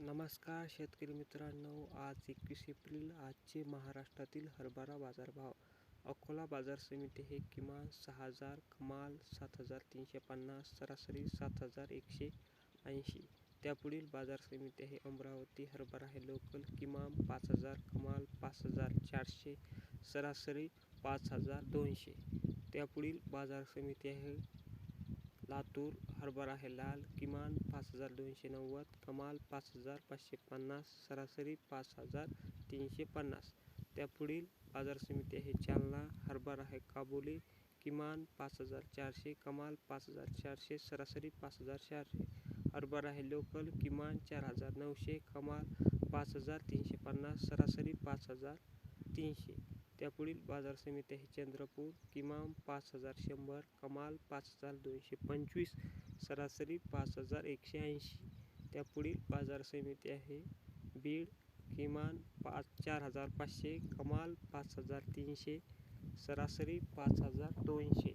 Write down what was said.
नमस्कार शेतकरी मित्रांनो, आज 21 एप्रिल. आजचे महाराष्ट्रातील हरभरा बाजारभाव. अकोला बाजार समिती हे किमान 6,000, कमाल 7,350, सरासरी 7,180. त्यापुढील बाजार समिती आहे अमरावती. हरभरा हे लोकल किमान 5,000, कमाल 5,400, सरासरी 5,200. त्यापुढील बाजार समिती आहे लातूर. हरभरा आहे लाल किमान 5,290, कमाल 5,550, सरासरी 5,350. त्यापुढील बाजार समिती आहे जालना. हरभरा आहे काबुली किमान 5,400, कमाल 5,400, सरासरी 5,400. हरभरा आहे लोकल किमान 4,900, कमाल 5,350, सरासरी 5,300. त्यापुढील बाजार समिती आहे चंद्रपूर. किमान 5,100, कमाल 5,225, सरासरी 5,180. त्यापुढील बाजार समिती आहे बीड. किमान 4,500, कमाल 5,300, सरासरी 5,200.